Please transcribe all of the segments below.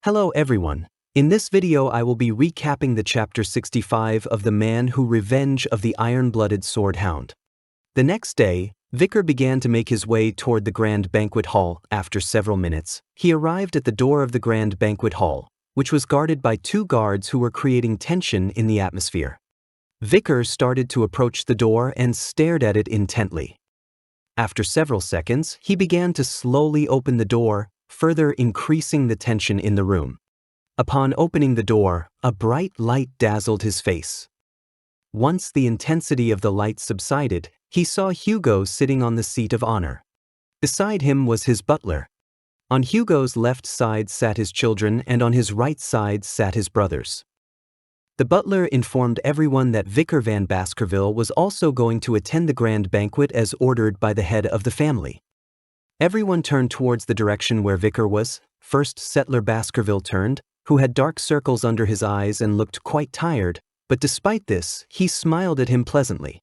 Hello everyone. In this video I will be recapping the chapter 65 of The Man Who Revenge of the Iron-Blooded Sword Hound. The next day, Vicar began to make his way toward the grand banquet hall. After several minutes, he arrived at the door of the grand banquet hall, which was guarded by two guards who were creating tension in the atmosphere. Vicar started to approach the door and stared at it intently. After several seconds, he began to slowly open the door, further increasing the tension in the room. Upon opening the door, a bright light dazzled his face. Once the intensity of the light subsided, he saw Hugo sitting on the seat of honor. Beside him was his butler. On Hugo's left side sat his children and on his right side sat his brothers. The butler informed everyone that Vicar van Baskerville was also going to attend the grand banquet as ordered by the head of the family. Everyone turned towards the direction where Vicar was. First settler Baskerville turned, who had dark circles under his eyes and looked quite tired, but despite this, he smiled at him pleasantly.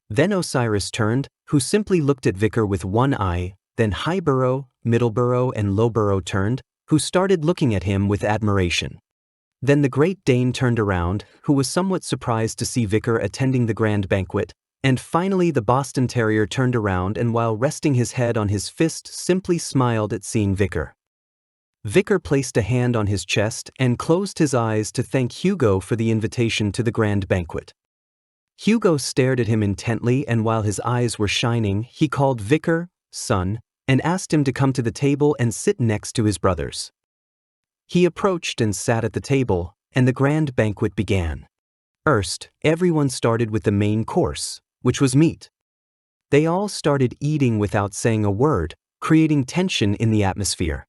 Then Osiris turned, who simply looked at Vicar with one eye. Then Highborough, Middleborough and Lowborough turned, who started looking at him with admiration. Then the Great Dane turned around, who was somewhat surprised to see Vicar attending the grand banquet. And finally the Boston Terrier turned around and while resting his head on his fist simply smiled at seeing Vicar. Vicar placed a hand on his chest and closed his eyes to thank Hugo for the invitation to the grand banquet. Hugo stared at him intently and while his eyes were shining, he called Vicar, son, and asked him to come to the table and sit next to his brothers. He approached and sat at the table, and the grand banquet began. First, everyone started with the main course, which was meat. They all started eating without saying a word, creating tension in the atmosphere.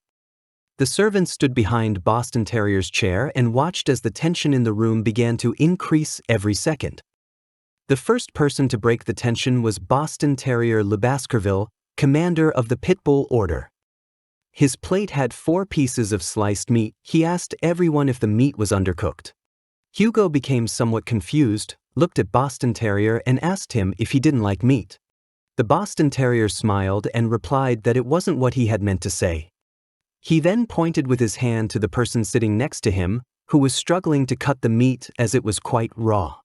The servant stood behind Boston Terrier's chair and watched as the tension in the room began to increase every second. The first person to break the tension was Boston Terrier Le Baskerville, commander of the Pitbull Order. His plate had 4 pieces of sliced meat. He asked everyone if the meat was undercooked. Hugo became somewhat confused, looked at Boston Terrier and asked him if he didn't like meat. The Boston Terrier smiled and replied that it wasn't what he had meant to say. He then pointed with his hand to the person sitting next to him, who was struggling to cut the meat as it was quite raw.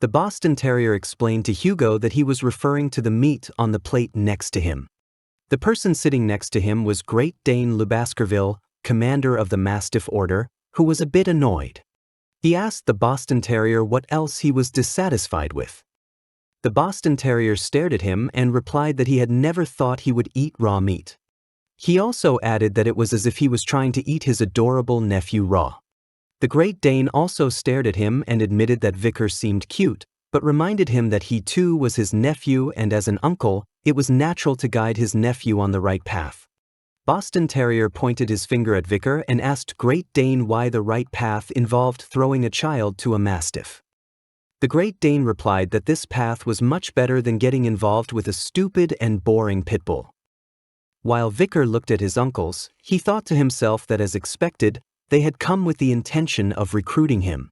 The Boston Terrier explained to Hugo that he was referring to the meat on the plate next to him. The person sitting next to him was Great Dane Le Baskerville, commander of the Mastiff Order, who was a bit annoyed. He asked the Boston Terrier what else he was dissatisfied with. The Boston Terrier stared at him and replied that he had never thought he would eat raw meat. He also added that it was as if he was trying to eat his adorable nephew raw. The Great Dane also stared at him and admitted that Vicar seemed cute, but reminded him that he too was his nephew and as an uncle, it was natural to guide his nephew on the right path. Boston Terrier pointed his finger at Vicar and asked Great Dane why the right path involved throwing a child to a mastiff. The Great Dane replied that this path was much better than getting involved with a stupid and boring pitbull. While Vicar looked at his uncles, he thought to himself that as expected, they had come with the intention of recruiting him.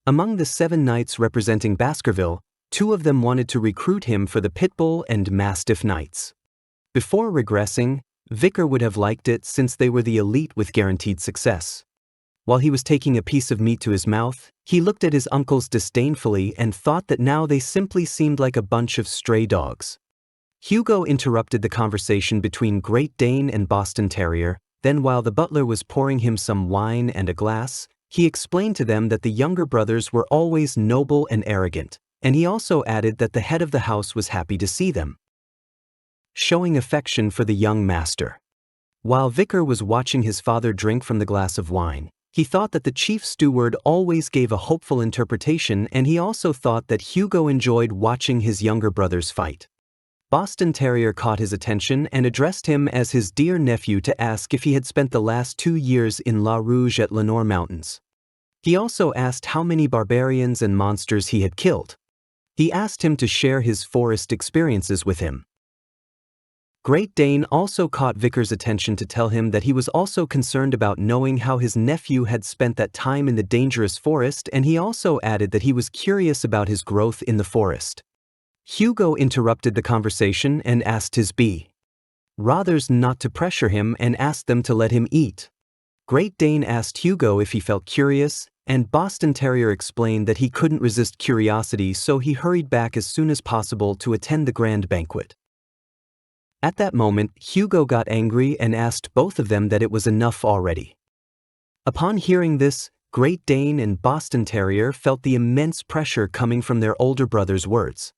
Among the 7 knights representing Baskerville, 2 of them wanted to recruit him for the pitbull and mastiff knights. Before regressing, Vicar would have liked it since they were the elite with guaranteed success. While he was taking a piece of meat to his mouth, he looked at his uncles disdainfully and thought that now they simply seemed like a bunch of stray dogs. Hugo interrupted the conversation between Great Dane and Boston Terrier, then while the butler was pouring him some wine and a glass, he explained to them that the younger brothers were always noble and arrogant, and he also added that the head of the house was happy to see them, showing affection for the young master. While Vicar was watching his father drink from the glass of wine, he thought that the chief steward always gave a hopeful interpretation and he also thought that Hugo enjoyed watching his younger brothers fight. Boston Terrier caught his attention and addressed him as his dear nephew to ask if he had spent the last 2 years in La Rouge at Lenore Mountains. He also asked how many barbarians and monsters he had killed. He asked him to share his forest experiences with him. Great Dane also caught Vicar's attention to tell him that he was also concerned about knowing how his nephew had spent that time in the dangerous forest and he also added that he was curious about his growth in the forest. Hugo interrupted the conversation and asked his brothers not to pressure him and asked them to let him eat. Great Dane asked Hugo if he felt curious, and Boston Terrier explained that he couldn't resist curiosity, so he hurried back as soon as possible to attend the grand banquet. At that moment, Hugo got angry and asked both of them that it was enough already. Upon hearing this, Great Dane and Boston Terrier felt the immense pressure coming from their older brother's words.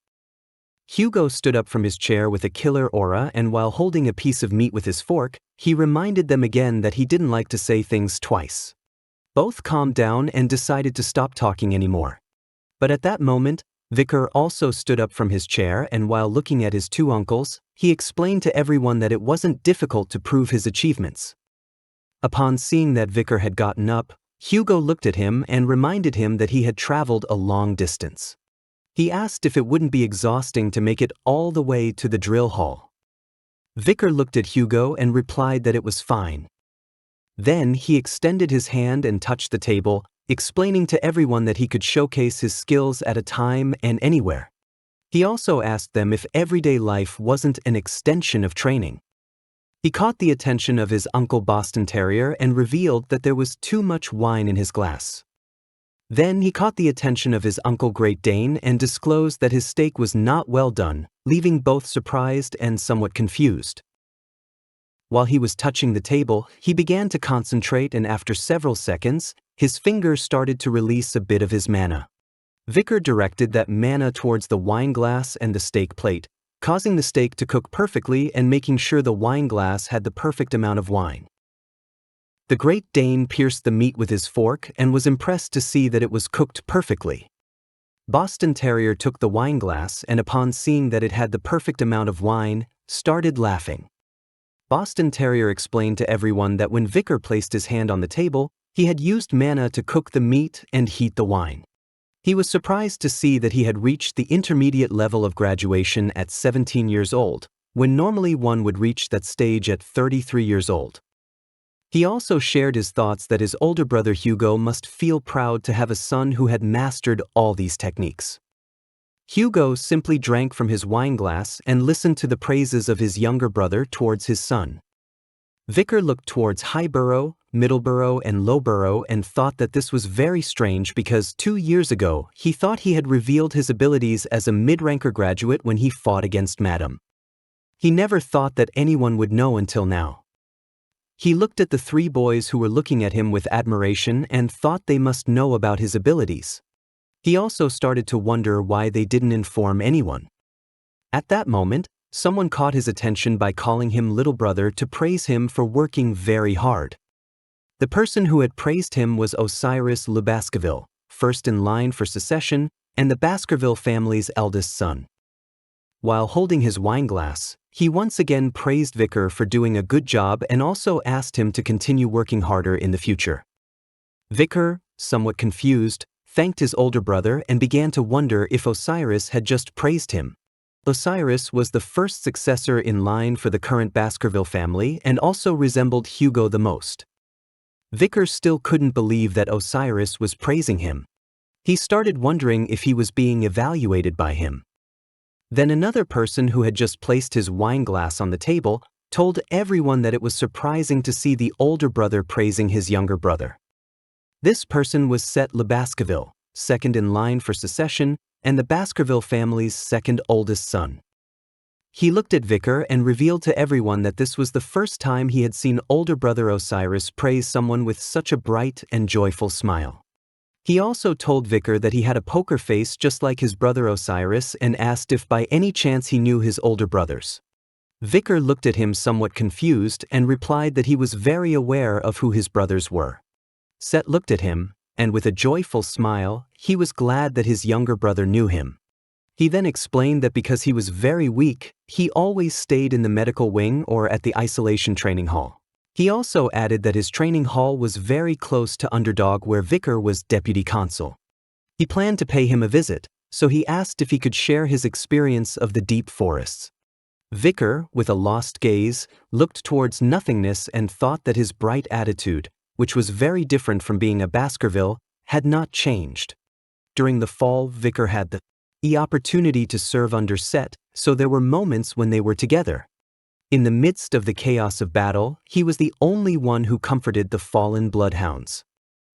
Hugo stood up from his chair with a killer aura, and while holding a piece of meat with his fork, he reminded them again that he didn't like to say things twice. Both calmed down and decided to stop talking anymore. But at that moment, Vicar also stood up from his chair, and while looking at his two uncles, he explained to everyone that it wasn't difficult to prove his achievements. Upon seeing that Vicar had gotten up, Hugo looked at him and reminded him that he had traveled a long distance. He asked if it wouldn't be exhausting to make it all the way to the drill hall. Vicar looked at Hugo and replied that it was fine. Then he extended his hand and touched the table, explaining to everyone that he could showcase his skills at a time and anywhere. He also asked them if everyday life wasn't an extension of training. He caught the attention of his uncle Boston Terrier and revealed that there was too much wine in his glass. Then he caught the attention of his uncle Great Dane and disclosed that his steak was not well done, leaving both surprised and somewhat confused. While he was touching the table, he began to concentrate, and after several seconds, his fingers started to release a bit of his mana. Vicar directed that mana towards the wine glass and the steak plate, causing the steak to cook perfectly and making sure the wine glass had the perfect amount of wine. The Great Dane pierced the meat with his fork and was impressed to see that it was cooked perfectly. Boston Terrier took the wine glass and, upon seeing that it had the perfect amount of wine, started laughing. Boston Terrier explained to everyone that when Vicar placed his hand on the table, he had used mana to cook the meat and heat the wine. He was surprised to see that he had reached the intermediate level of graduation at 17 years old, when normally one would reach that stage at 33 years old. He also shared his thoughts that his older brother Hugo must feel proud to have a son who had mastered all these techniques. Hugo simply drank from his wine glass and listened to the praises of his younger brother towards his son. Vicar looked towards Highborough, Middleborough, and Lowborough and thought that this was very strange because 2 years ago he thought he had revealed his abilities as a mid-ranker graduate when he fought against Madam. He never thought that anyone would know until now. He looked at the three boys who were looking at him with admiration and thought they must know about his abilities. He also started to wonder why they didn't inform anyone. At that moment, someone caught his attention by calling him little brother to praise him for working very hard. The person who had praised him was Osiris Le Baskerville, first in line for succession, and the Baskerville family's eldest son. While holding his wine glass, he once again praised Vicar for doing a good job and also asked him to continue working harder in the future. Vicar, somewhat confused, thanked his older brother and began to wonder if Osiris had just praised him. Osiris was the first successor in line for the current Baskerville family and also resembled Hugo the most. Vicar still couldn't believe that Osiris was praising him. He started wondering if he was being evaluated by him. Then another person who had just placed his wine glass on the table told everyone that it was surprising to see the older brother praising his younger brother. This person was Set Le Baskerville, second in line for succession, and the Baskerville family's second oldest son. He looked at Vicar and revealed to everyone that this was the first time he had seen older brother Osiris praise someone with such a bright and joyful smile. He also told Vicar that he had a poker face just like his brother Osiris and asked if by any chance he knew his older brothers. Vicar looked at him somewhat confused and replied that he was very aware of who his brothers were. Set looked at him, and with a joyful smile, he was glad that his younger brother knew him. He then explained that because he was very weak, he always stayed in the medical wing or at the isolation training hall. He also added that his training hall was very close to Underdog where Vicar was deputy consul. He planned to pay him a visit, so he asked if he could share his experience of the deep forests. Vicar, with a lost gaze, looked towards nothingness and thought that his bright attitude, which was very different from being a Baskerville, had not changed. During the fall, Vicar had the opportunity to serve under Set, so there were moments when they were together. In the midst of the chaos of battle, he was the only one who comforted the fallen bloodhounds.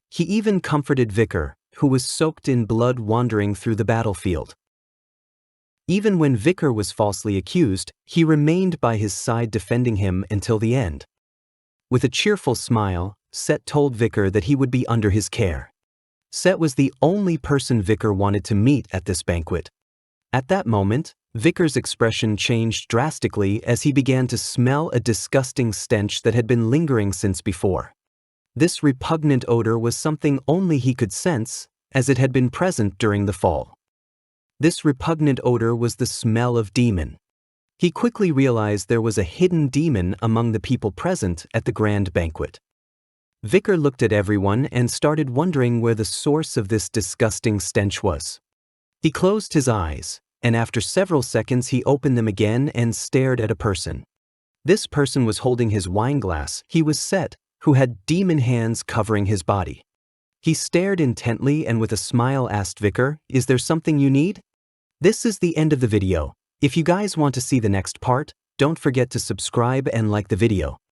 He even comforted Vicar, who was soaked in blood wandering through the battlefield. Even when Vicar was falsely accused, he remained by his side defending him until the end. With a cheerful smile, Set told Vicar that he would be under his care. Set was the only person Vicar wanted to meet at this banquet. At that moment, Vicar's expression changed drastically as he began to smell a disgusting stench that had been lingering since before. This repugnant odor was something only he could sense, as it had been present during the fall. This repugnant odor was the smell of demon. He quickly realized there was a hidden demon among the people present at the grand banquet. Vicar looked at everyone and started wondering where the source of this disgusting stench was. He closed his eyes, and after several seconds he opened them again and stared at a person. This person was holding his wine glass. He was Set, who had demon hands covering his body. He stared intently and with a smile asked Vicar, "Is there something you need?" This is the end of the video. If you guys want to see the next part, don't forget to subscribe and like the video.